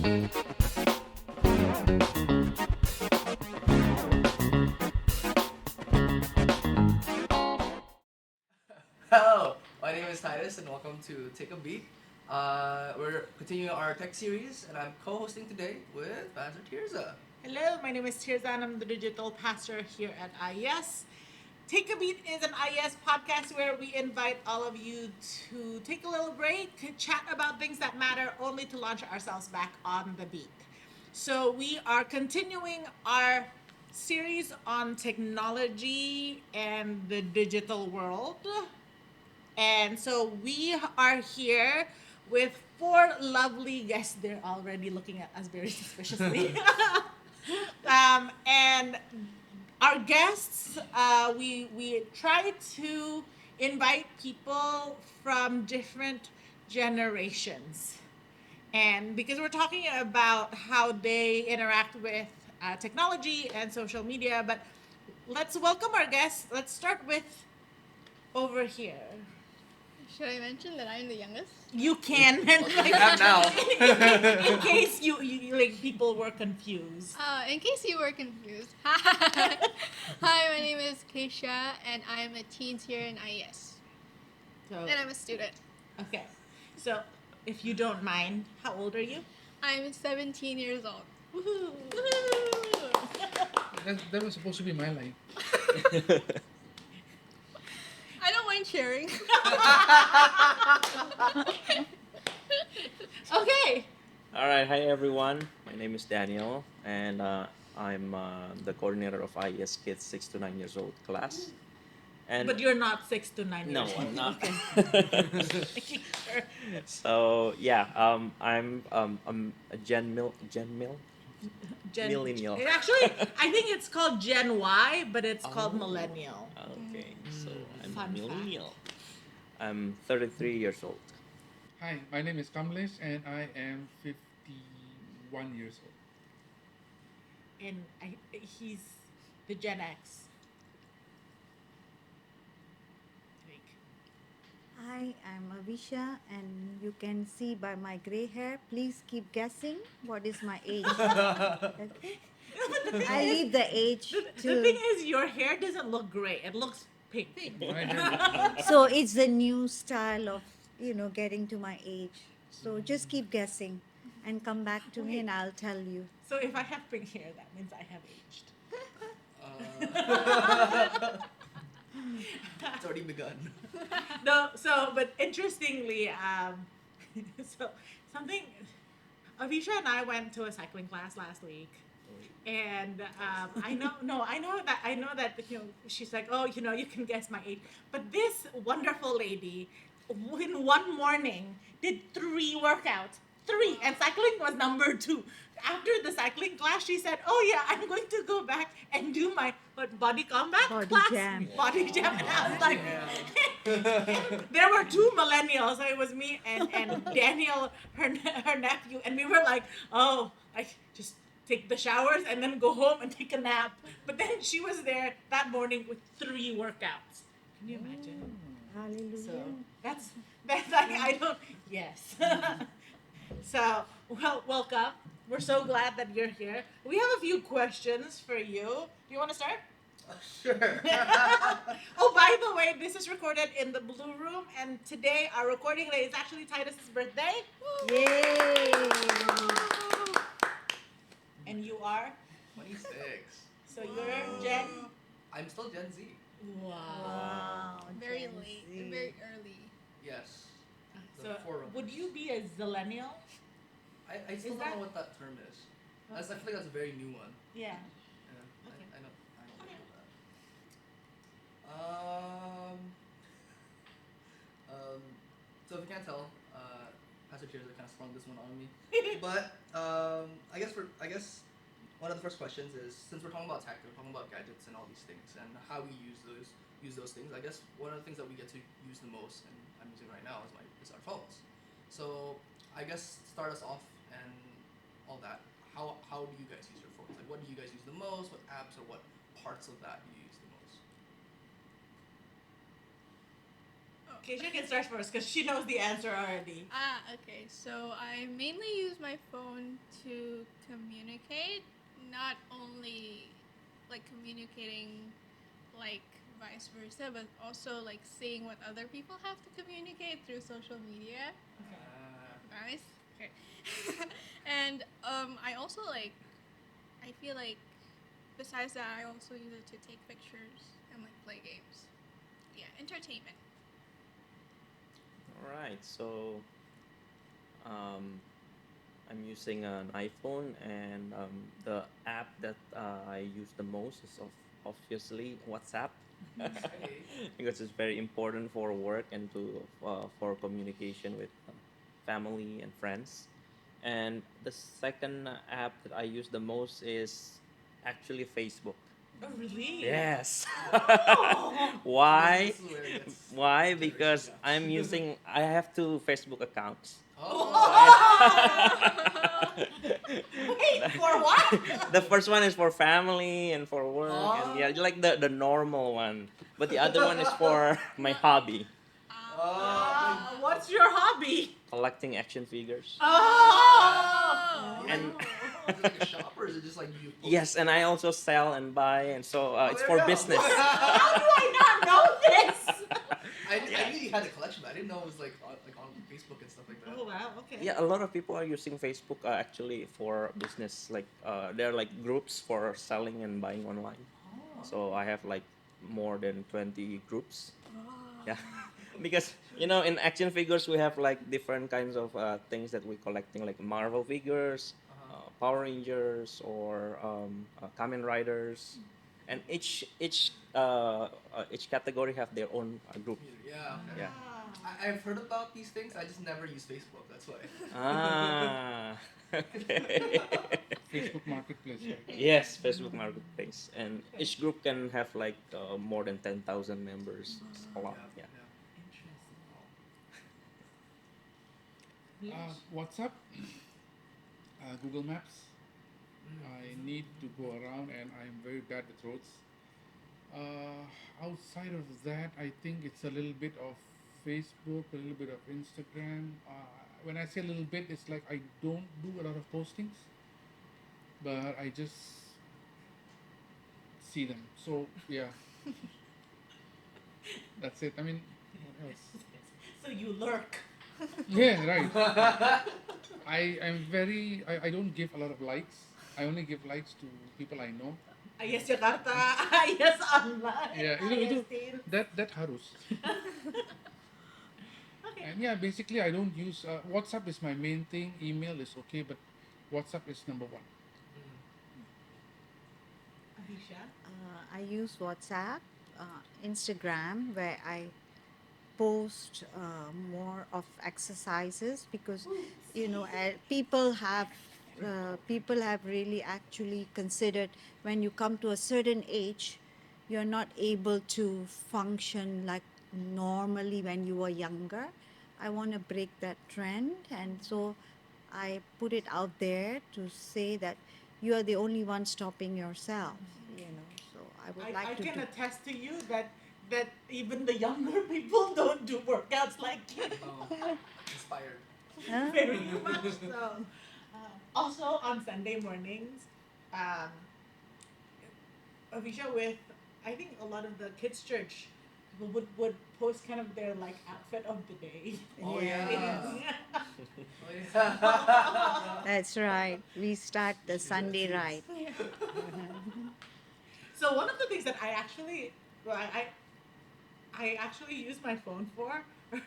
Hello, my name is Titus, and welcome to Take a Beat. We're continuing our tech series, and I'm co-hosting today with Pastor Tirza. Hello, my name is Tirza and I'm the digital pastor here at IES. Take a Beat is an IES podcast where we invite all of you to take a little break, chat about things that matter, only to launch ourselves back on the beat. So, we are continuing our series on technology and the digital world. And so we are here with four lovely guests. They're already looking at us very suspiciously. And our guests, we try to invite people from different generations. And because we're talking about how they interact with technology and social media, but let's welcome our guests. Let's start with over here. Should I mention that I'm the youngest? You can, You have now. in case you like people were confused. In case you were confused. Hi, my name is Keisha, and I'm a teens here in IES. So And I'm a student. okay, so if you don't mind, how old are you? I'm 17 years old. Woohoo! That was supposed to be my line. I don't mind sharing. Okay. All right, hi everyone. My name is Daniel, and I'm the coordinator of IES Kids 6 to 9 years old class. And But you're not 6 to 9 no, years I'm old. not. Making sure. So yeah, I'm a millennial. Actually, I think it's called Gen Y, but it's called millennial. Okay, so I'm Fun a millennial. I'm 33 years old. Hi, my name is Kamlesh and I am 51 years old. And he's the Gen X. Hi, I'm Avisha, and you can see by my gray hair. Please keep guessing what is my age. Okay? I leave the age The thing to. is, your hair doesn't look gray. It looks pink. My hair, So it's the new style of, getting to my age. So just keep guessing and come back to me Wait. and I'll tell you. So if I have pink hair, that means I have aged. It's already begun. No, but interestingly, so something, Avisha and I went to a cycling class last week. And I know that she's like, oh, you can guess my age. But this wonderful lady, in one morning, did 3 workouts. 3, and cycling was number 2. After the cycling class, she said, "Oh yeah, I'm going to go back and do my body combat Body class, jam. body jam." And I was like, Yeah. there were 2 millennials. So it was me and Daniel, her nephew, and we were like, "Oh, like just take the showers and then go home and take a nap." But then she was there that morning with 3 workouts. Can you imagine? Hallelujah. So that's like I don't. Yes. So welcome. We're so glad that you're here. We have a few questions for you. Do you want to start? Sure. Oh, by the way, this is recorded in the Blue Room, and today our recording day is actually Titus's birthday. Yay! And you are? 26. So you're Gen. I'm still Gen Z. Wow. Very Gen late, Z. very early. Yes. The So four would of you us. be a zillennial? I still Is don't that- know what that term is. I feel like that's a very new one. Yeah. Yeah. Okay. I don't Okay. know that. So if you can't tell, Pastor Tirza kind of sprung this one on me. But I guess one of the first questions is, since we're talking about tech, we're talking about gadgets and all these things and how we use those things. I guess one of the things that we get to use the most, and I'm using right now, is our phones. So I guess start us off and all that. How do you guys use your phones? Like, what do you guys use the most? What apps or what parts of that do you use the most? Keisha can start first because she knows the answer already. Okay. So I mainly use my phone to communicate, not only like communicating like vice versa, but also like seeing what other people have to communicate through social media. Nice. Okay. And I also like, I feel like besides that, I also use it to take pictures and like play games. Yeah, entertainment. All right, so um, I'm using an iPhone, and the app that I use the most is obviously WhatsApp. Because it's very important for work and for communication with family and friends. And the second app that I use the most is actually Facebook. Oh, really? Yes. Oh. Why? This is where it gets Why? generation Because gaps. I have two Facebook accounts. Wait, for what? The first one is for family and for work, and yeah, Oh. like the normal one. But the other one is for my hobby, What's your hobby? collecting action figures. Oh. And Is it like a shop or is it just like you? Post? yes, and I also sell and buy, and so it's there for you go. business. How do I not know this? I knew you had a collection, but I didn't know it was like on Facebook and stuff like that. Oh wow. Okay. Yeah, a lot of people are using Facebook actually for business. Like there are like groups for selling and buying online. Oh. So I have like more than 20 groups. Yeah, because in action figures we have like different kinds of things that we're collecting, like Marvel figures, Power Rangers, or Kamen Riders, and each category have their own group. Yeah. Okay. Yeah. I've heard about these things. I just never use Facebook. That's why. Ah. Okay. Facebook Marketplace, right? Yes, Facebook Marketplace, and each group can have like more than 10,000 members. It's a lot. Yeah. WhatsApp, Google Maps. I need to go around, and I'm very bad with roads. Outside of that, I think it's a little bit of Facebook, a little bit of Instagram. When I say a little bit, it's like I don't do a lot of postings, but I just see them. So yeah, that's it. I mean, what else? So you lurk. Yeah, right. I don't give a lot of likes. I only give likes to people I know. Ayes Jakarta, Ayes online. Yeah, Ayes Teen. that harus. Okay. And yeah, basically I don't use WhatsApp is my main thing. Email is okay, but WhatsApp is number one. Avisha. I use WhatsApp, Instagram, where I post more of exercises because people have really actually considered when you come to a certain age, you're not able to function like normally when you were younger. I want to break that trend, and so I put it out there to say that you are the only one stopping yourself. So I would like I to can do. attest to you that even the younger people don't do workouts like you. Oh, inspired. Huh? Very much so. Also on Sunday mornings, Avisha, with I think a lot of the kids' church people would post kind of their like outfit of the day. Oh Yeah. yeah. Yeah. Oh, yeah. That's right. We start the Sunday right. So one of the things that I actually use my phone for are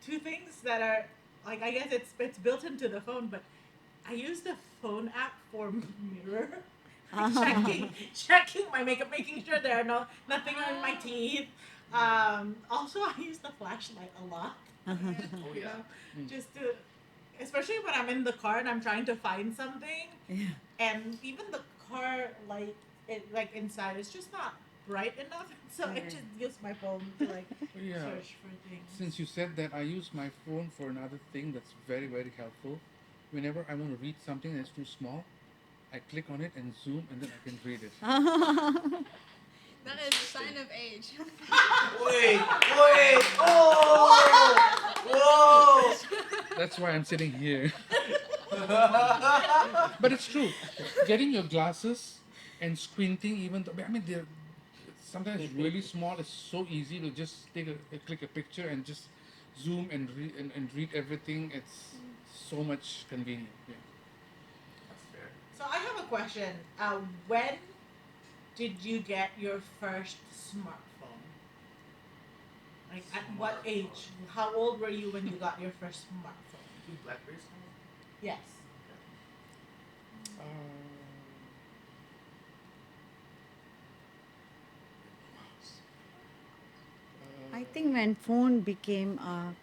two things that are like I guess it's built into the phone, but I use the phone app for mirror. Checking my makeup, making sure there are nothing on my teeth. Also, I use the flashlight a lot. Oh You yeah. know, just to, especially when I'm in the car and I'm trying to find something, and even the car light, like inside, is just not bright enough. So I Right. just use my phone to like Yeah. search for things. Since you said that, I use my phone for another thing that's very, very helpful. Whenever I want to read something that's too small, I click on it and zoom, and then I can read it. That is a sign of age. Wait, oh, That's why I'm sitting here. But it's true. Getting your glasses and squinting, even though, I mean, they're sometimes really small. It's so easy to just click a picture and just zoom and read everything. It's so much convenient. Yeah. That's fair. So I have a question. When did you get your first smartphone? Like at what age? How old were you when you got your first smartphone? You Blackberries? Yes. Uh, I think when phone became a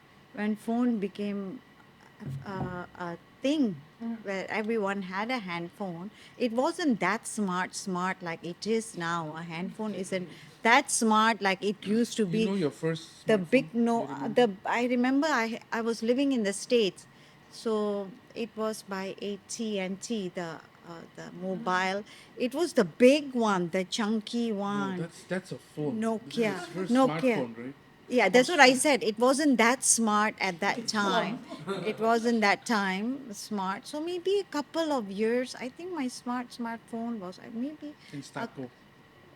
thing where everyone had a handphone, it wasn't that smart like it is now. A handphone isn't that smart like it used to you be. know your first The smartphone? big Do you no, remember? I remember I was living in the States, so it was by AT&T, the mobile. It was the big one, the chunky No, one. that's a phone. This is Nokia. his first Nokia. smartphone, right? Yeah, that's what I said. It wasn't that smart at that time. It wasn't that time smart. So maybe a couple of years. I think my smartphone was maybe In a, Staco.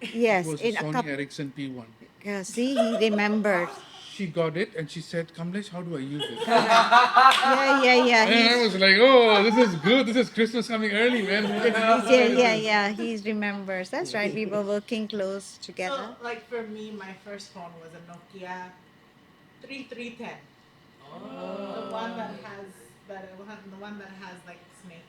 It yes, was a in a Sony couple. Ericsson P1. See, he remembers. She got it and she said, Kamlesh, how do I use it? Yeah. And I was like, oh, this is good. This is Christmas coming early, man. Yeah. He remembers. That's right. We were working close together. So like for me, my first phone was a Nokia 3310. The one that has the one that has like snake.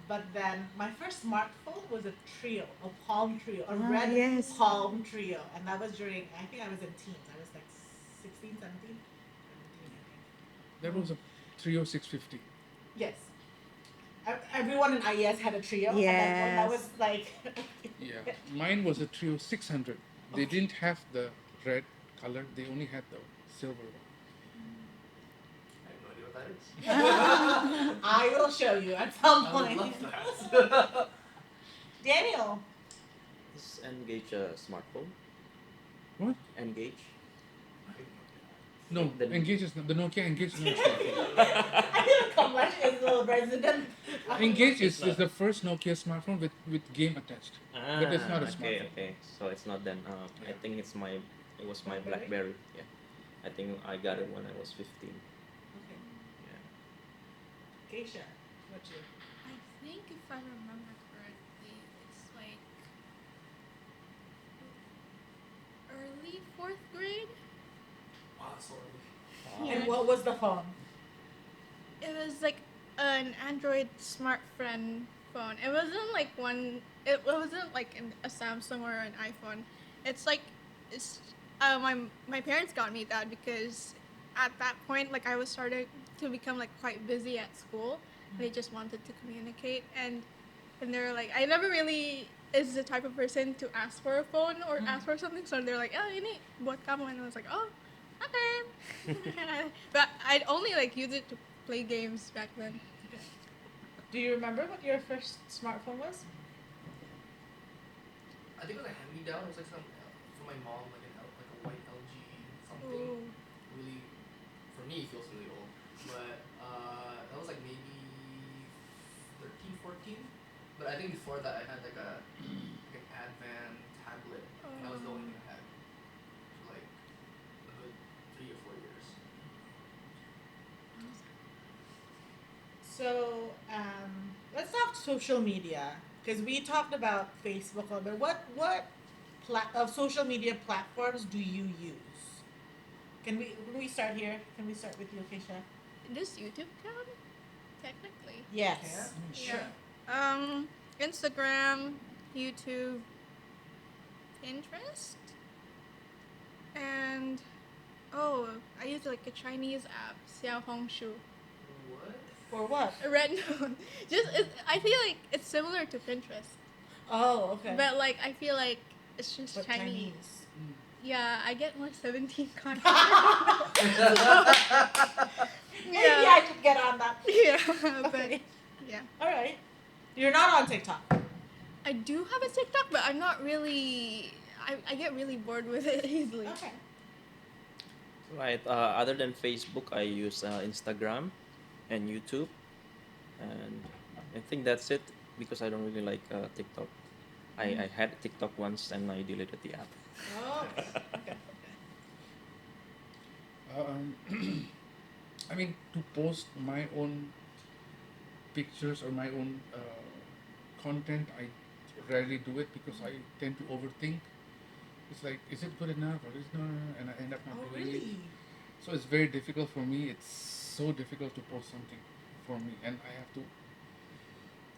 But then my first smartphone was a Trio, a Palm Trio, a red Yes. Palm Trio, and that was during I think I was in teens. I was like 16, 17, 17 I think. That was a Trio 650. Yes. Everyone in IES had a Trio. And then that Yes. was like. Yeah. Mine was a Trio 600. They didn't have the red color, they only had the silver one. I have no idea what that is. I will show you at some I would point. love that. Daniel. Is Engage a smartphone? What? Engage? No, The- Engage is not, the Nokia Engage is not a smartphone. I think Kamlesh is the resident. Engage is the first Nokia smartphone with game attached. But it's not a okay, smartphone. okay. So it's not then. I Yeah. think it was my Blackberry? BlackBerry. Yeah. I think I got it when I was 15. Okay. Yeah. Keisha, what you? I think if I remember correctly, it's like early 4th grade. Wow, that's so early. And what was the phone? It was like an Android smart friend phone. It wasn't like one. It wasn't like a Samsung or an iPhone. It's like it's. My parents got me that because at that point, like I was starting to become like quite busy at school. They just wanted to communicate, and they were like, I never really is the type of person to ask for a phone or ask for something. So they're like, oh, you need what come? And I was like, oh, okay. But I'd only like use it to play games back then. Do you remember what your first smartphone was? I think it was a hand-me-down. It was like some from my mom, like a white LG something. Ooh. Really, for me, it feels really old. But that was like maybe 13, 14. But I think before that, I had like an Advan tablet, and that was the only thing I had for like a good 3 or 4 years. So let's talk social media because we talked about Facebook a little bit. What social media platforms do you use? Can we start here? Can we start with you, Keisha? Does YouTube count? Technically. Yes. Yeah. Sure. Instagram, YouTube, Pinterest, and I use like a Chinese app, Xiaohongshu. What? For what? A red note. I feel like it's similar to Pinterest, Oh, okay. but like I feel like it's just But Chinese. Yeah, I get more 17 content. Maybe I could get on that. Yeah, Okay. but yeah. All right. You're not on TikTok. I do have a TikTok, but I'm not really. I get really bored with it easily. Okay. Right. Other than Facebook, I use Instagram and YouTube, and I think that's it because I don't really like TikTok. I had TikTok once and I deleted the app. Oh, okay. Um, I mean, to post my own pictures or my own content, I rarely do it because I tend to overthink. It's like, is it good enough or is not? And I end up not Oh, doing it. really? So it's very difficult for me. It's so difficult to post something for me, and I have to.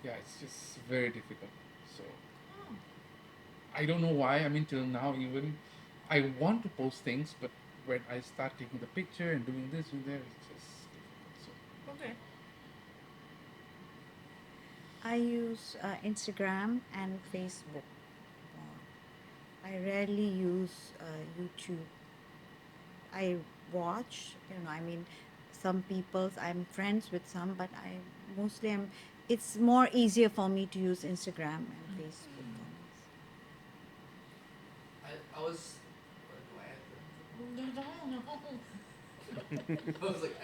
Yeah, it's just very difficult. So Oh. I don't know why. I mean, till now, even I want to post things, but when I start taking the picture and doing this and there, it's just difficult. So Okay. I use Instagram and Facebook. I rarely use YouTube. I watch, I mean, some people's, I'm friends with some, but I mostly am, it's more easier for me to use Instagram and Facebook. I was. What do I add? No. I was like,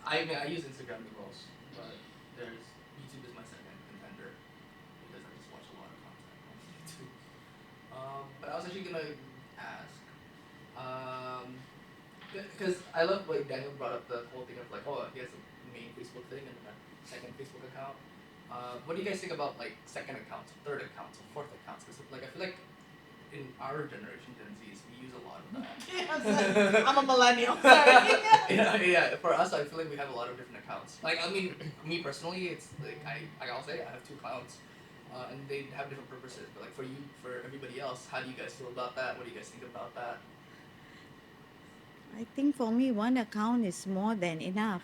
I mean, I use Instagram the most, but there's YouTube is my second contender because I just watch a lot of content on YouTube. But I was actually gonna ask, because I love like Daniel brought up the whole thing of like, oh, he has a main Facebook thing and a second Facebook account. What do you guys think about like second accounts, third accounts, or fourth accounts? Because like I feel like in our generation, Gen Zs, we use a lot of that. Yes, I'm a millennial. Sorry. Yeah. For us, I feel like we have a lot of different accounts. Like, I mean, me personally, it's like I'll say I have two accounts, and they have different purposes. But like for you, for everybody else, how do you guys feel about that? What do you guys think about that? I think for me, one account is more than enough.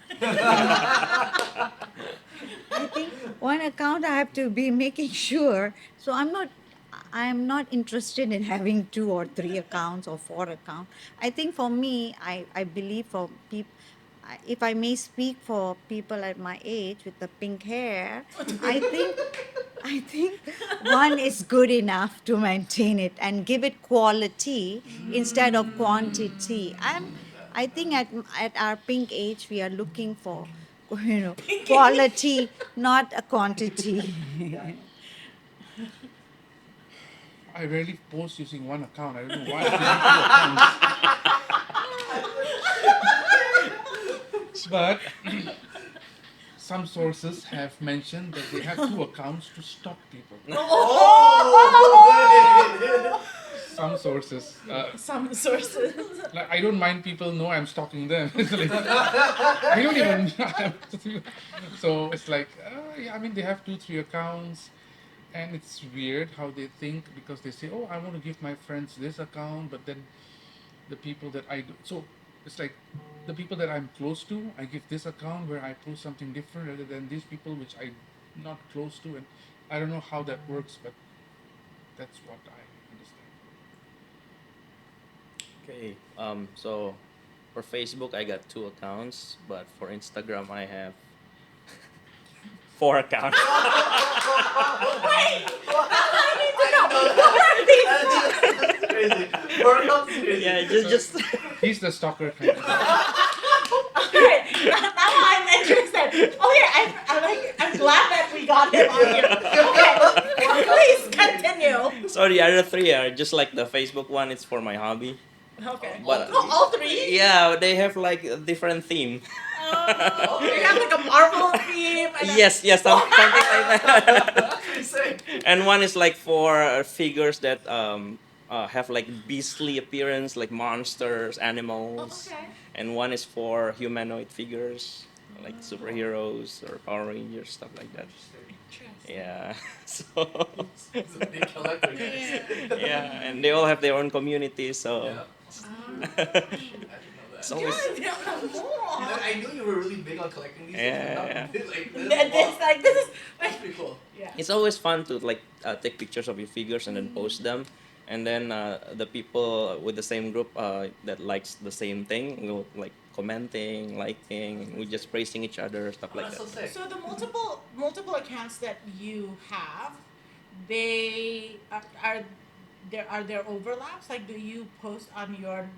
I think one account I have to be making sure. So I'm not interested in having 2 or 3 accounts or 4 accounts. I think for me, I believe for people, if I may speak for people at my age with the pink hair, I think one is good enough to maintain it and give it quality instead of quantity. I think at our pink age we are looking for quality, not a quantity. I rarely post using one account. I don't know why. I using 2 accounts. But some sources have mentioned that they have 2 accounts to stalk people. Some sources. Some sources. Like, I don't mind people know I'm stalking them. It's like, I don't even. So it's like, yeah, I mean, they have 2, 3 accounts, and it's weird how they think because they say, oh, I want to give my friends this account, but then the people that so it's like the people that I'm close to, I give this account where I post something different rather than these people which I'm not close to, and I don't know how that works, but that's what I understand. Okay. So for Facebook, I got 2 accounts, but for Instagram, I have 4 accounts. That's crazy. Workouts is crazy. Yeah, just He's the stalker kind of guy. Okay, now I'm interested. Okay, I'm glad that we got him on here. Okay, please continue. So the other 3 are just like the Facebook one. It's for my hobby. Okay. But All 3? yeah, they have like a different theme. Oh, you have like a Marvel theme. And Yes, something like that. That's insane. And one is like for figures that have like beastly appearance, like monsters, animals. Okay. And one is for humanoid figures, like superheroes or Power Rangers, stuff like that. Interesting. Yeah. So It's a big collector, guys. yeah, and they all have their own community. So Yeah. I didn't know it's that. always More. I knew you were really big on collecting these Yeah, things, but not like this. This is That's pretty cool. yeah. it's always fun to like take pictures of your figures and then post them, and then the people with the same group that likes the same thing will like commenting, liking, we're just praising each other, stuff Oh, like that's that. so sick. So the multiple accounts that you have, they are there overlaps? Like, do you post on your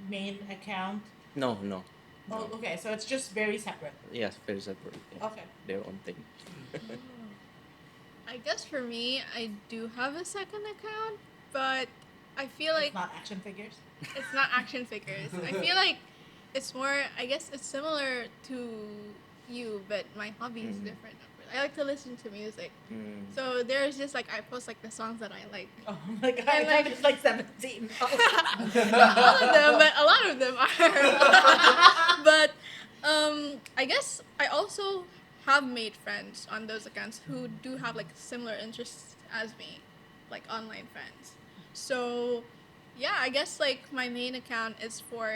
main account? No, no, Oh, no. okay. So it's just very separate. Yes, very separate. Yeah. Okay. Their own thing. I guess for me, I do have a second account, but I feel like It's not action figures. it's not action figures. I feel like it's more. I guess it's similar to you, but my hobby is Mm. different. I like to listen to music, Mm. so there's just like I post like the songs that I like. Oh my god! I And, thought like- it's like 17. Not all of them, but a lot of them are. But I guess I also have made friends on those accounts who do have like similar interests as me, like online friends. So yeah, I guess like my main account is for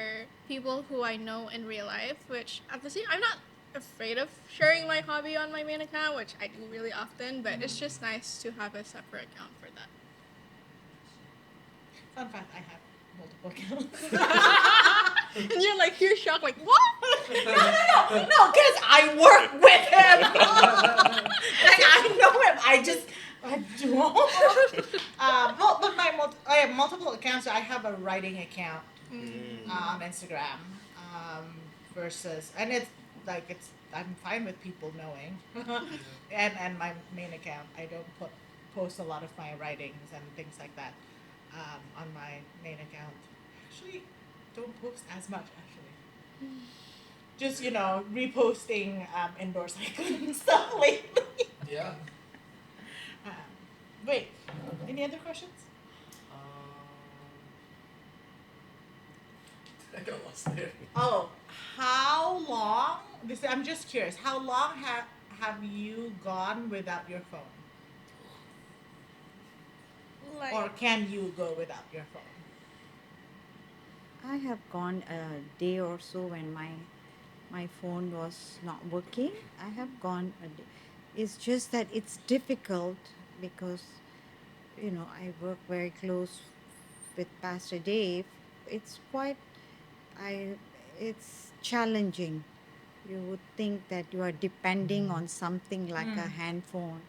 people who I know in real life, which at the same I'm not afraid of sharing my hobby on my main account, which I do really often, but it's just nice to have a separate account for that. Fun fact: I have multiple accounts. And you're shocked, like what? No, because I work with him. Like, I know him. I don't. Well, but I have multiple accounts. So I have a writing account on Instagram, versus, and I'm fine with people knowing. And my main account, I don't post a lot of my writings and things like that on my main account. Actually, don't post as much actually. Just reposting indoor cycling stuff lately. Yeah. Wait, any other questions? I got lost there. Oh, how long? I'm just curious. How long have you gone without your phone, Like or can you go without your phone? I have gone a day or so when my phone was not working. I have gone a day. It's just that it's difficult because I work very close with Pastor Dave. It's quite I it's challenging. You would think that you are depending on something like a handphone.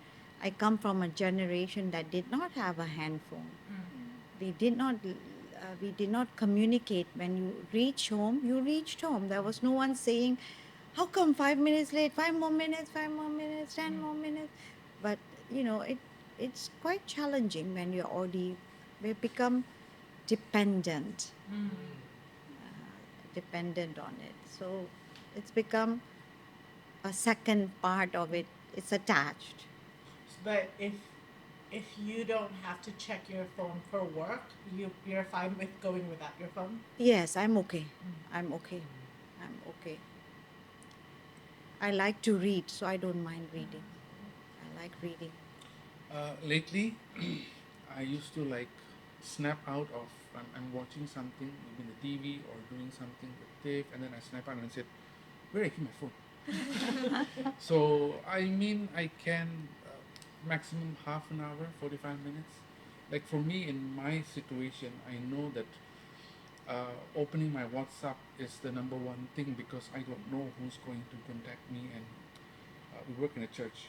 I come from a generation that did not have a handphone. We did not communicate. When you reach home, you reached home. There was no one saying, how come 5 minutes late, 5 more minutes, 5 more minutes, 10 more minutes. But it's quite challenging when we become dependent dependent on it. So it's become a second part of it. It's attached. But if you don't have to check your phone for work, you're fine with going without your phone. Yes, I'm okay. I'm okay. I'm okay. I like to read, so I don't mind reading. I like reading. Lately, I used to like snap out of I'm watching something, maybe in the TV or doing something with Dave, and then I snap out and said, "Where I keep my phone?" So I mean, I can maximum half an hour, 45 minutes. Like for me, in my situation, I know that opening my WhatsApp is the number one thing because I don't know who's going to contact me, and we work in a church.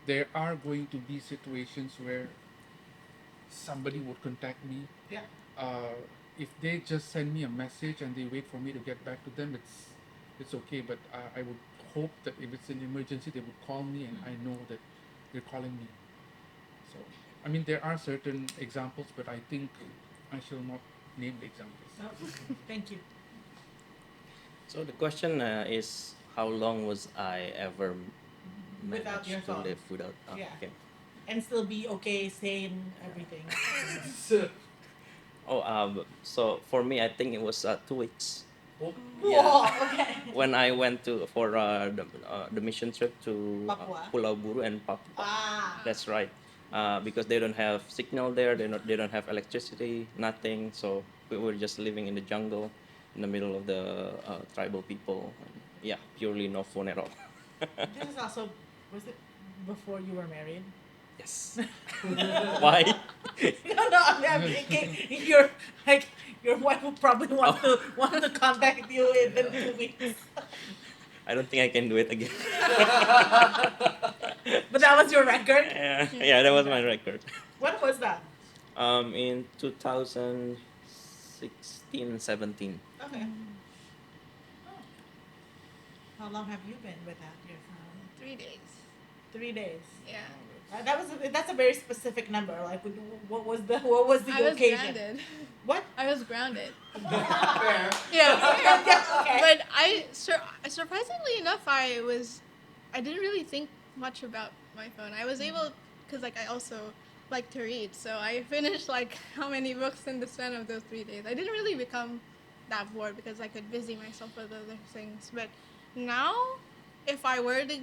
There are going to be situations where somebody would contact me. Yeah. If they just send me a message and they wait for me to get back to them, it's okay. But I would hope that if it's an emergency, they would call me and I know that they're calling me. So I mean, there are certain examples, but I think I shall not name the examples. Oh, thank you. So the question is, how long was I ever Without managed your to phone. live without? Yeah. Okay. And still be okay, sane, everything. So for me, I think it was 2 weeks. Oh, Whoa, okay. When I went for the mission trip to Papua. Pulau Buru and Papua. Ah. That's right. Because they don't have signal there. They don't have electricity. Nothing. So we were just living in the jungle, in the middle of the tribal people. Yeah, purely no phone at all. This is also, was it before you were married? Yes. Why? No, I'm thinking your wife will probably want to contact you within 2 weeks. I don't think I can do it again. But that was your record. Yeah, that was my record. When was that? In 2016, 17. Okay. Oh. How long have you been without your phone? 3 days. 3 days. Yeah. That's a very specific number. Like, what was the I was occasion? grounded. What? I was grounded. Fair. Yeah. Yeah, okay. But surprisingly enough, I didn't really think much about my phone. I was able, because like I also like to read, so I finished like how many books in the span of those 3 days. I didn't really become that bored because I could busy myself with other things. But now, if I were to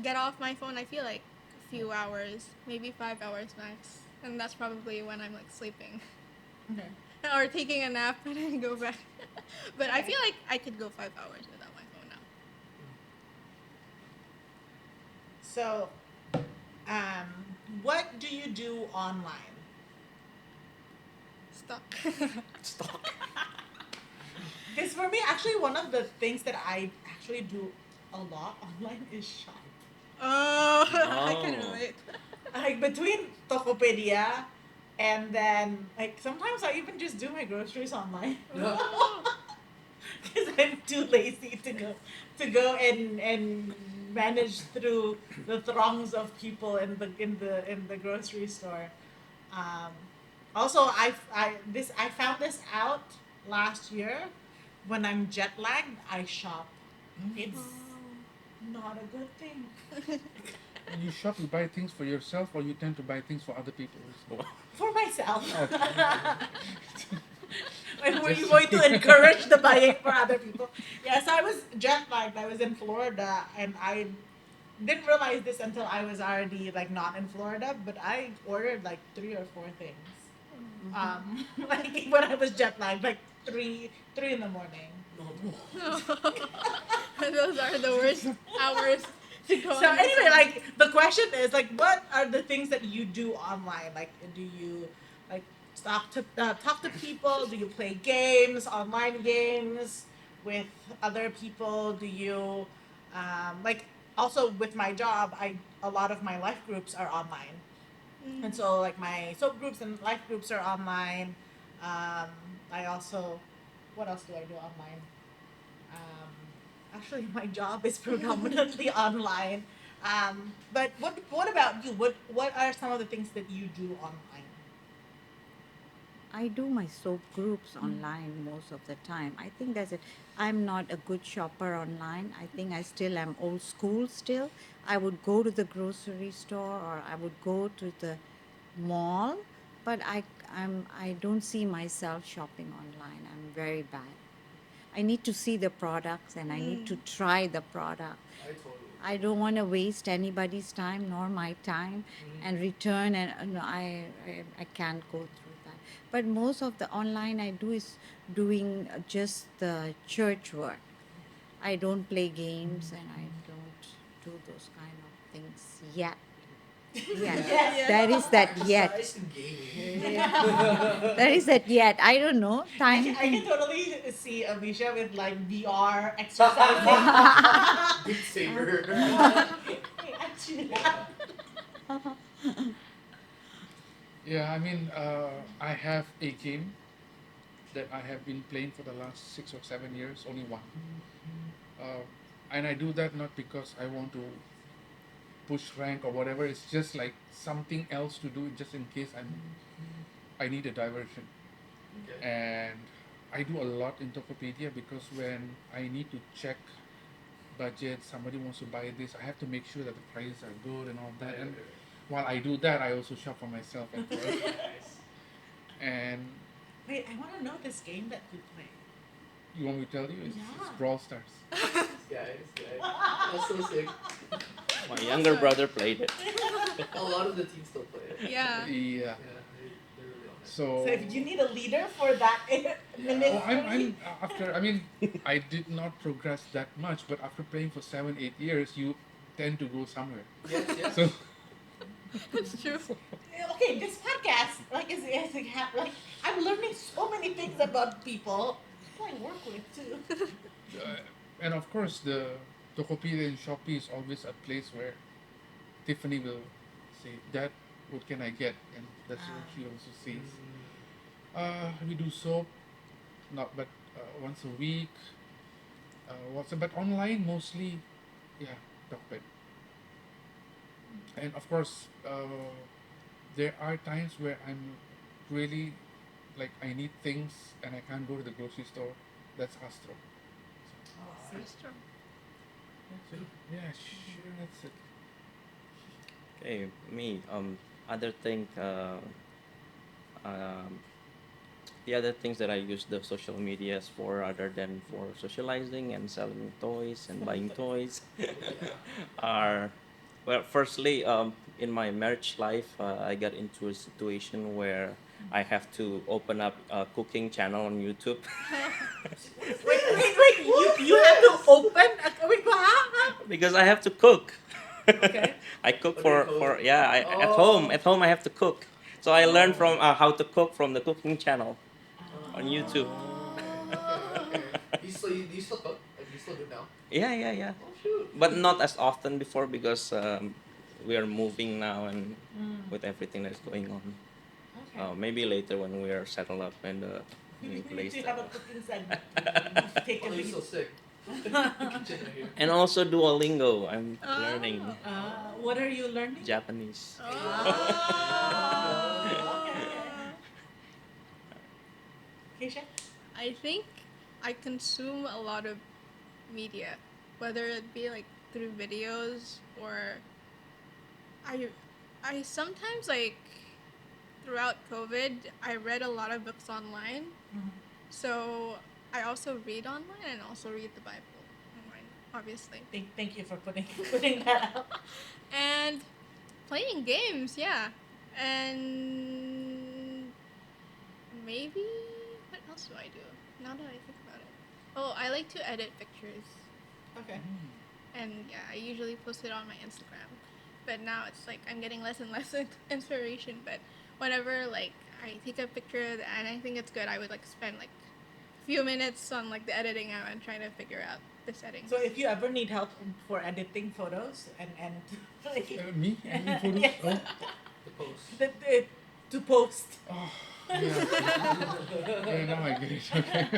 get off my phone, I feel like a few hours, maybe 5 hours max, and that's probably when I'm like sleeping Okay. or taking a nap and then go back. But I feel like I could go 5 hours without my phone now. So, what do you do online? Stuck. Stock. Because for me, actually, one of the things that I actually do a lot online is shop. Oh, I can Oh. relate. Like between Tokopedia and then like sometimes I even just do my groceries online. Because I'm too lazy to go and manage through the throngs of people in the grocery store. Um, Also, I found this out last year. When I'm jet lagged, I shop. It's not a good thing. When you shop, you buy things for yourself, or you tend to buy things for other people. For myself. Okay. And were you going to encourage the buying for other people? Yes, I was jet lagged. I was in Florida, and I didn't realize this until I was already like not in Florida. But I ordered like 3 or 4 things. Like when I was jet lagged, like three in the morning. Those are the worst hours to go. So on the anyway, phone. like the question is like, what are the things that you do online? Like, do you like talk to people? Do you play games, online games with other people? Do you like also with my job? A lot of my life groups are online, and so like my soap groups and life groups are online. I also, what else do I do online? Actually, my job is predominantly online. But what about you? What are some of the things that you do online? I do my soap groups online most of the time. I think that's it. I'm not a good shopper online. I think I still am old school still. I would go to the grocery store or I would go to the mall, but I don't see myself shopping online. I'm very bad. I need to see the products and I need to try the product. I totally. I don't want to waste anybody's time nor my time and return, and no, I can't go through that. But most of the online I do is doing just the church work. I don't play games and I don't do those kind of things yet. Yet. Yes. That is that yet. Exercise and gaming. That is that yet. I don't know. I Time. can totally see Avisha with like VR exercising. Beat Saber. Actually, Yeah, I mean, I have a game that I have been playing for the last 6 or 7 years, only one. And I do that not because I want to push rank or whatever. It's just like something else to do, just in case I need a diversion. Okay. And I do a lot in Tokopedia because when I need to check budget, somebody wants to buy this, I have to make sure that the prices are good and all that. And while I do that, I also shop for myself at work. Nice. And wait, I want to know this game that you play. you want me to tell you? It's Yeah. Brawl Stars. Guys, that's so sick. My younger brother played it. A lot of the teams still play it. Yeah. Yeah. Yeah, they're really on it. So. So if you need a leader for that ministry, Oh, I'm after. I mean, I did not progress that much, but after playing for 7, 8 years, you tend to go somewhere. Yes, yes. So That's true. Okay, this podcast, like I'm learning so many things about people who I work with too. And of course, the Tokopedia and Shopee is always a place where Tiffany will say, "Dad, what can I get?" And that's what she also says. We do soap, not but once a week. What's but online mostly, yeah, Tokped. And of course, there are times where I'm really like I need things and I can't go to the grocery store. That's Astro. That's true. So, yeah, sure, that's it. Okay, me. Other thing. Um, the other things that I use the social medias for, other than for socializing and selling toys and buying toys, are, well, firstly, in my marriage life, I got into a situation where I have to open up a cooking channel on YouTube. Wait! You have to open. Wait, huh? Because I have to cook. Okay. I cook What do you for cook? yeah. At home, I have to cook. So I learned from how to cook from the cooking channel on YouTube. You still cook? Like you still do now? Yeah. Oh shoot. But not as often before because we are moving now and with everything that's going on. Okay. Maybe later when we are settled up in the new place. You have a cooking segment. Take a Oh, you're beat. still sick. Kitchen right here. And also Duolingo. I'm learning What are you learning? Japanese. Okay. Keisha? I think I consume a lot of media, whether it be like through videos or I I sometimes like throughout COVID I read a lot of books online. So I also read online and also read the Bible online, obviously. Thank you for putting that out. And playing games, yeah. And maybe what else do I do? Now that I think about it. Oh, I like to edit pictures. Okay. And yeah, I usually post it on my Instagram. But now it's like I'm getting less and less inspiration. But whenever like I take a picture and I think it's good, I would like spend like a few minutes on like the editing app and trying to figure out the settings. So if you ever need help for editing photos and like, Me? Any photos? Yes. Oh, The post. to post. oh, yeah. Yeah, now I get it. Okay.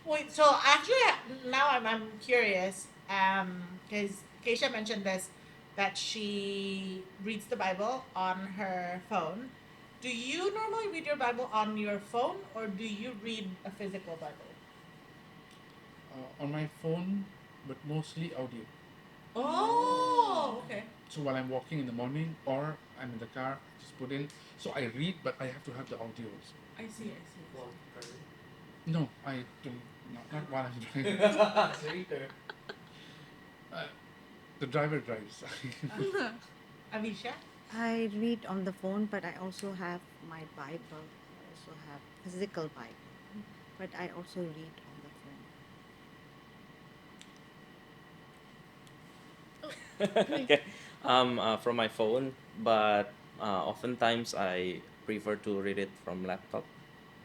Wait, so actually, now I'm curious. Because Keisha mentioned this, that she reads the Bible on her phone. Do you normally read your Bible on your phone, or do you read a physical Bible? On my phone, but mostly audio. Oh, okay. So while I'm walking in the morning or I'm in the car, just put in. So I read, but I have to have the audio also. I see. Well, probably. No, I don't. Not while I'm driving. Later. The driver drives. Avisha? I read on the phone, but I also have my Bible. I also have physical Bible, but I also read on the phone. Okay. From my phone, but oftentimes I prefer to read it from laptop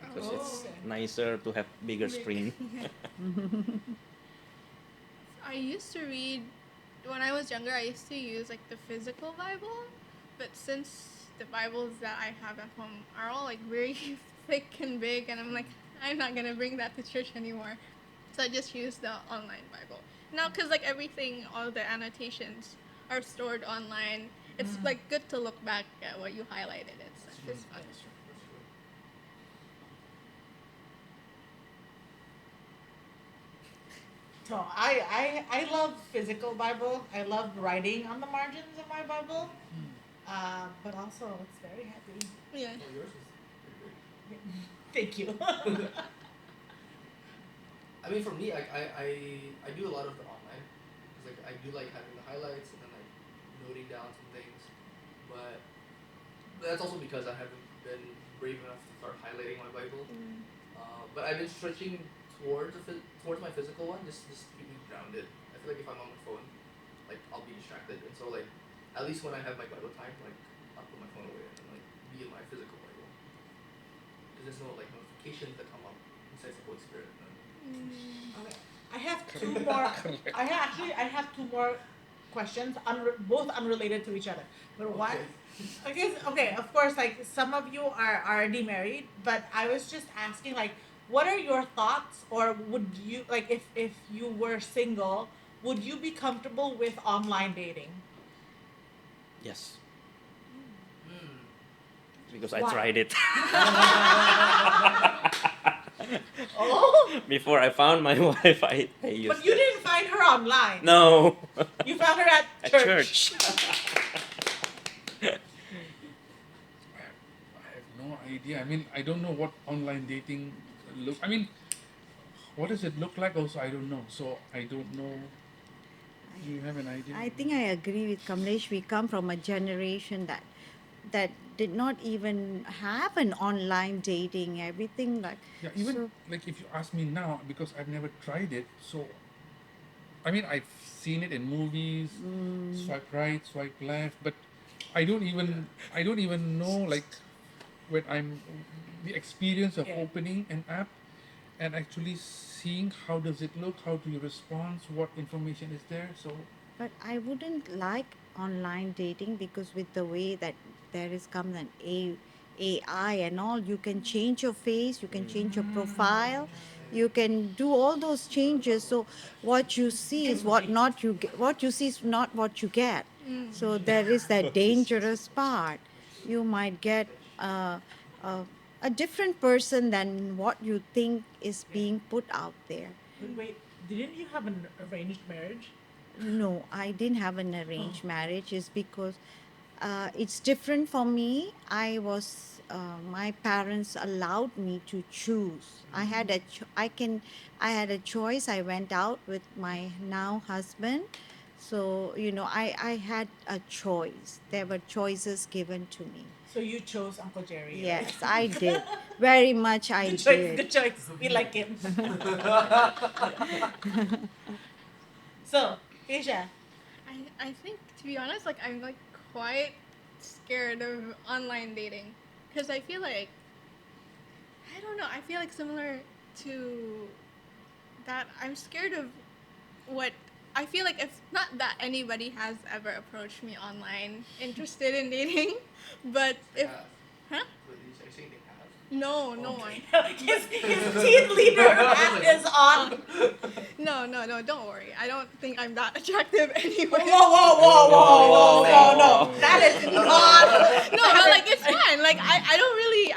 because it's Okay. nicer to have bigger screen. I used to read when I was younger. I used to use like the physical Bible, but since the Bibles that I have at home are all like very thick and big, and I'm like, I'm not gonna bring that to church anymore. So I just use the online Bible now, cause like everything, all the annotations are stored online. It's like good to look back at what you highlighted. It's fun. That's true. So I love physical Bible. I love writing on the margins of my Bible. But also it's very heavy. Yeah. Well, yours is pretty big. Thank you. I mean, for me, I do a lot of the online. 'Cause, like I do like having the highlights and then like noting down some things, but that's also because I haven't been brave enough to start highlighting my Bible. But I've been switching towards my physical one just to keep me grounded. I feel like if I'm on my phone, like I'll be distracted, and so like at least when I have my Bible time, like I'll put my phone away and like be in my physical Bible. Because there's no like notifications that come up besides the Holy Spirit. Okay. I have two more. I have two more questions, both unrelated to each other. But one, because okay, of course, like some of you are already married, but I was just asking, like, what are your thoughts, or would you like if you were single, would you be comfortable with online dating? Yes, Mm. because I Why? tried it. Oh, Before I found my wife, I used but you it. didn't find her online. No. You found her at At church. church. I have no idea. I mean, I don't know what online dating look. I mean, what does it look like? Also, I don't know. So I don't know. Do you have an idea? I think I agree with Kamlesh. We come from a generation that did not even have an online dating. Everything like Yeah, even so. like if you ask me now, because I've never tried it. So, I mean, I've seen it in movies, swipe right, swipe left, but I don't even know like when I'm the experience of Yeah. opening an app and actually seeing how does it look, how do you respond, what information is there. So But I wouldn't like online dating because with the way that there is come an AI and all, you can change your face, you can change your profile, you can do all those changes. So what you see is what not you get, what you see is not what you get. So there is that dangerous part. You might get uh, a different person than what you think is being put out there. But wait, didn't you have an arranged marriage? No, I didn't have an arranged marriage. Is because it's different for me. My parents allowed me to choose. I had a choice. I went out with my now husband. So, I had a choice. There were choices given to me. So you chose Uncle Jerry, Yes, right? I did. Very much I Good choice. did. Good choice. We like him. So, Asia. I think, to be honest, like I'm like quite scared of online dating because I feel like I don't know. I feel like similar to that. I'm scared of what I feel like. If not that anybody has ever approached me online interested in dating, but if huh? But are you saying they have? No, no Okay. one. his team leader hat is on. No, don't worry. I don't think I'm that attractive anyway. Whoa, no. That is not. No, but like it's fine. Like I don't really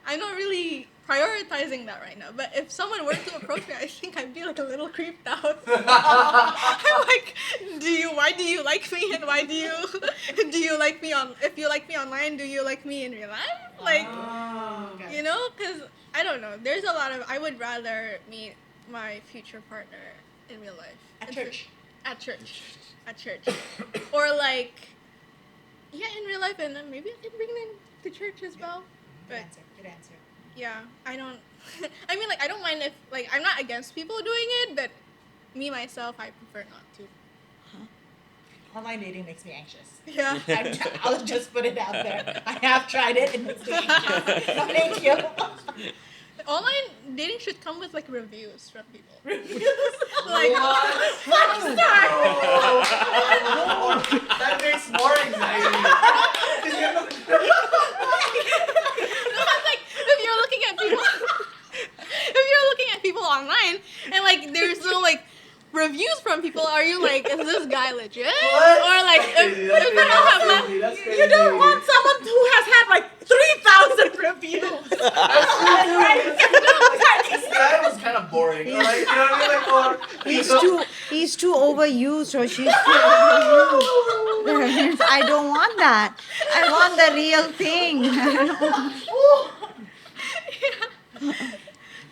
I'm not really prioritizing that right now. But if someone were to approach me, I think I'd be like a little creeped out. I'm like, why do you like me, and why do you like me on, if you like me online, do you like me in real life? Like, Okay. you know, because I don't know. There's a lot of, I would rather meet my future partner in real life. At church. At church. At church. Or like, yeah, in real life, and then maybe I can bring them to church as well. Good But answer. Good answer. yeah, I don't, I mean, like, I don't mind if, like, I'm not against people doing it, but me, myself, I prefer not to. Online dating makes me anxious. Yeah. I'll just put it out there. I have tried it and it's anxious. Thank you. Online dating should come with, like, reviews from people. Like, What? That makes more anxiety. 'Cause you have no- No, it's like, if you're looking at people online, and, like, there's no, like, reviews from people, are you like, is this guy legit? What? Or, like, if Crazy, that's people have, like, crazy, that's you don't crazy. want someone who has had like 3,000 reviews. This guy was kind of boring. Like, you know what I mean? Like, He's too overused, or she's too overused. I don't want that. I want the real thing.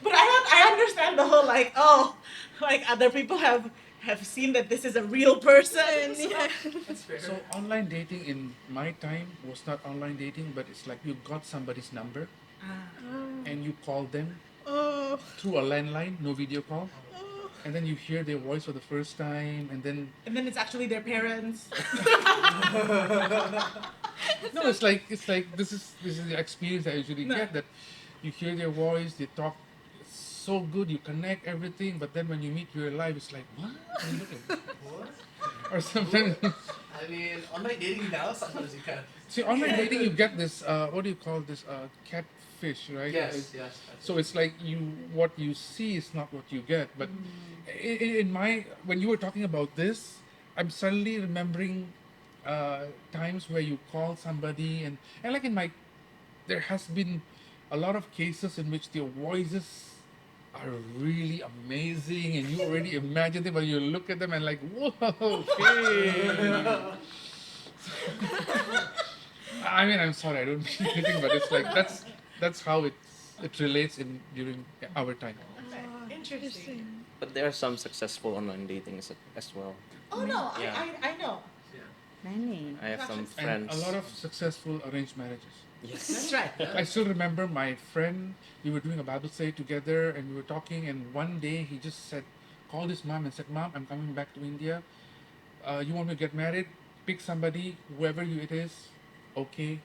But I understand the whole like, oh, like other people have seen that this is a real person. So. yeah. That's fair. So online dating in my time was not online dating, but it's like you got somebody's number and you call them Oh. through a landline, no video call, and then you hear their voice for the first time, and then And then it's actually their parents. no, it's like this is the experience I usually No. get, that you hear their voice, they talk so good, you connect everything, but then when you meet real life, it's like what? And look at- What? or sometimes I mean, online dating now, sometimes you can. see online dating, you get this what do you call this catfish, right? Yes, yes. So it's like what you see is not what you get. But in my when you were talking about this, I'm suddenly remembering times where you call somebody, and like in my there has been a lot of cases in which their voices are really amazing, and you already imagine them, but you look at them and like, whoa, okay. I mean, I'm sorry, I don't mean anything, but it's like that's how it relates in during our time. Interesting. But there are some successful online dating as well. Oh no, Yeah. I know. Many. I have some And friends. a lot of successful arranged marriages. Yes. That's right. I still remember my friend, we were doing a Bible study together and we were talking, and one day he just said, called his mom and said, Mom, I'm coming back to India. You want me to get married? Pick somebody, whoever it is, okay.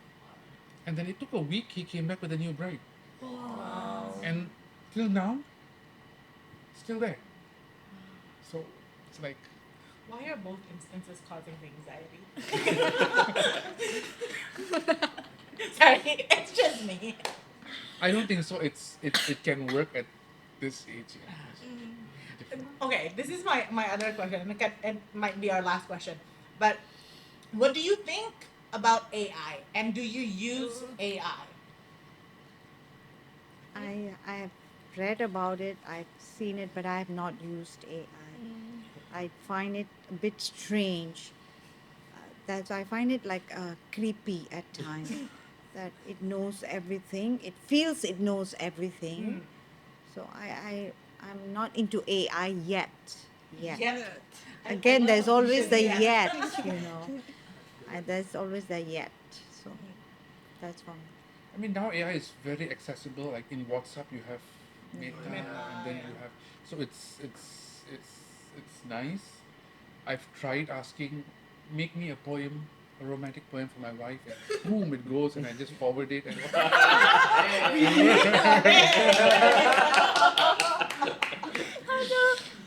And then it took a week, he came back with a new bride. Wow. And till now, still there. So it's like, Why are both instances causing anxiety? Sorry, it's just me. I don't think so. It can work at this age. Yeah. Different. Okay, this is my other question, and it might be our last question. But what do you think about AI, and do you use AI? I have read about it, I've seen it, but I have not used AI. I find it a bit strange. I find it like creepy at times. That it knows everything. It feels it knows everything. So I'm not into AI yet. Yet. Yet. Again, there's always the Yet. yet. You know, there's always the yet. So that's one. I mean, now AI is very accessible. Like in WhatsApp, you have Meta, Meta, and then yeah. you have. So it's nice. I've tried asking, make me a poem, a romantic poem for my wife, and boom, it goes, and I just forward it. And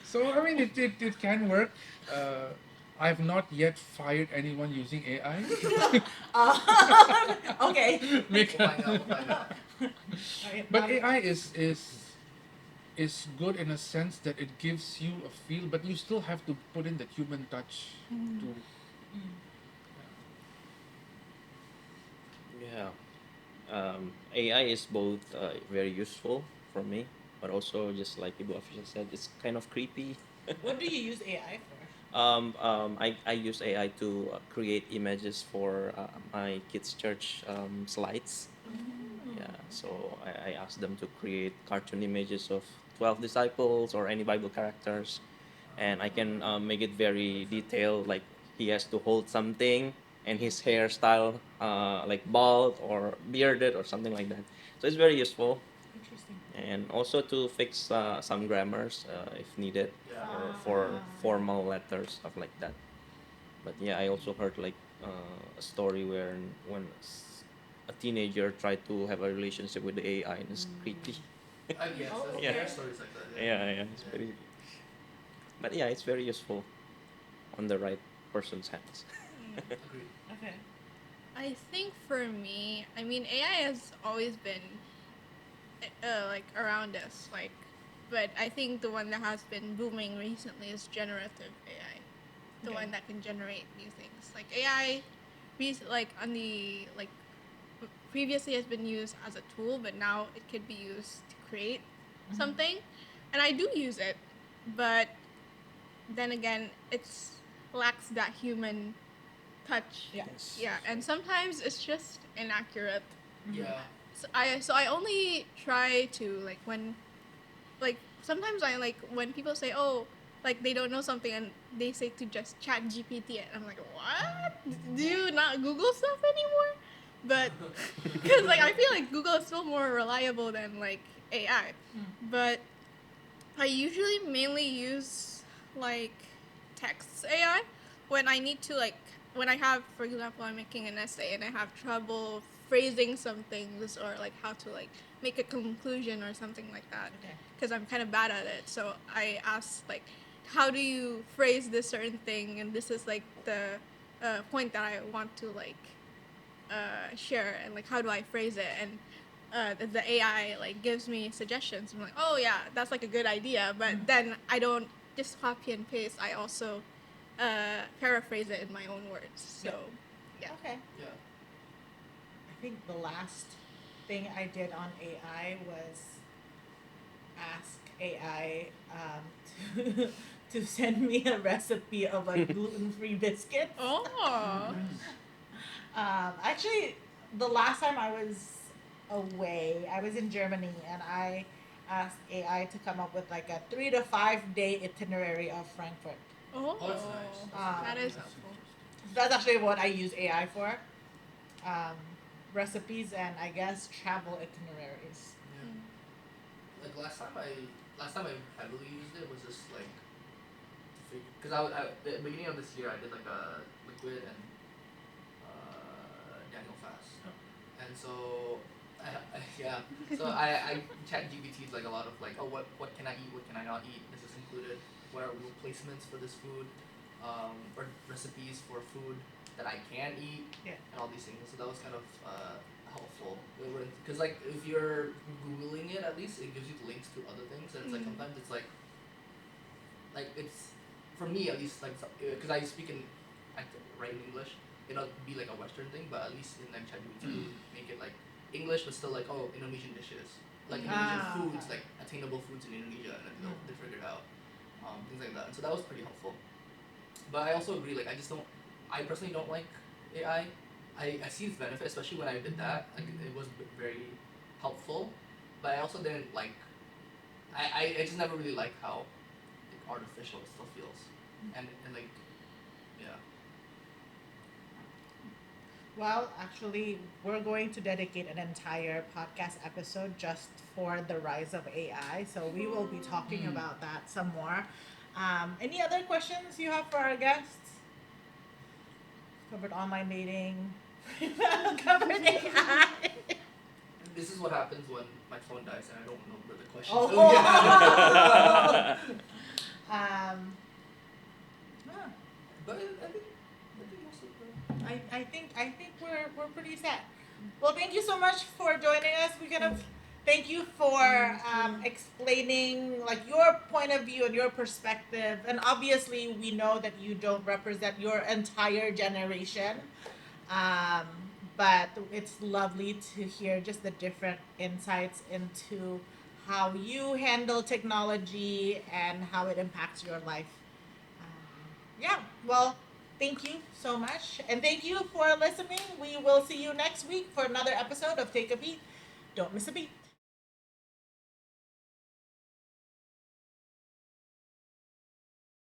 so I mean, it can work. I've not yet fired anyone using AI. Okay. Make- We'll find out. We'll find out. But AI is good in a sense that it gives you a feel, but you still have to put in the human touch to. Yeah. AI is both very useful for me, but also just like Ibu Avisha said, it's kind of creepy. What do you use AI for? I use AI to create images for my kids' church slides. Yeah, so I asked them to create cartoon images of 12 disciples or any Bible characters, and I can make it very detailed, like he has to hold something and his hairstyle like bald or bearded or something like that. So it's very useful, Interesting. and also to fix some grammars if needed, Yeah. or for formal letters, stuff like that. But yeah, I also heard like a story where when a teenager tried to have a relationship with the AI and it's creepy. Yes, Oh, there's okay. there are stories like that. Yeah, it's very. But yeah, it's very useful on the right person's hands. Agreed. Okay. I think for me, I mean, AI has always been like around us, like, but I think the one that has been booming recently is generative AI, the Okay. one that can generate new things. Like AI, like on the like previously has been used as a tool, but now it could be used to create something, and I do use it, but then again, it's lacks that human touch. Yeah. Yes. Yeah, and sometimes it's just inaccurate. Yeah. So I only try to like when, like sometimes I like when people say, oh, like they don't know something and they say to just chat GPT it. I'm like, what? Do you not Google stuff anymore? But because like I feel like Google is still more reliable than like AI. But I usually mainly use like text AI when I need to when I have, for example, I'm making an essay and I have trouble phrasing some things or like how to like make a conclusion or something like that Okay. because I'm kind of bad at it. So I ask like, how do you phrase this certain thing, and this is like the point that I want to like share, and like how do I phrase it, and the AI like gives me suggestions. I'm like, oh yeah, that's like a good idea, but then I don't just copy and paste. I also paraphrase it in my own words. So yeah. Okay. Yeah. I think the last thing I did on AI was ask AI to, to send me a recipe of like gluten-free biscuits. Oh. Actually, the last time I was away, I was in Germany, and I asked AI to come up with like a 3 to 5 day itinerary of Frankfurt. Oh. Oh, that's nice. That is That's helpful. interesting. So that's actually what I use AI for. Um, Recipes and I guess travel itineraries. Yeah. Like last time I heavily used it was just like because the beginning of this year I did like a liquid and Daniel fast, and so yeah, so I chat GPT's like a lot of like, oh, what can I eat, what can I not eat, this is included, what are replacements for this food, or recipes for food that I can eat, Yeah. and all these things. So that was kind of helpful because like if you're googling it, at least it gives you the links to other things, and it's like sometimes it's like it's for me at least like because I speak in I write in English, it'll be like a Western thing, but at least in like ChatGPT make it like English but still like, oh, Indonesian dishes, like Indonesian Ah, foods, okay. like attainable foods in Indonesia, and then they figure it out, things like that. And so that was pretty helpful. But I also agree, like I personally don't like AI. I see its benefit, especially when I did that. Like it was very helpful, but I also didn't like. I just never really liked how like artificial it still feels, and like yeah. Well, actually, we're going to dedicate an entire podcast episode just for the rise of AI. So we will be talking about that some more. Any other questions you have for our guests? Covered online dating. Covered AI. This is what happens when my phone dies and I don't remember the questions. Oh. So, yeah. Huh. But I think most of the I think we're pretty set. Well, thank you so much for joining us. We kind of thank you for explaining like your point of view and your perspective. And obviously, we know that you don't represent your entire generation, um, but it's lovely to hear just the different insights into how you handle technology and how it impacts your life. Yeah, well, thank you so much. And thank you for listening. We will see you next week for another episode of Take a Beat. Don't miss a beat.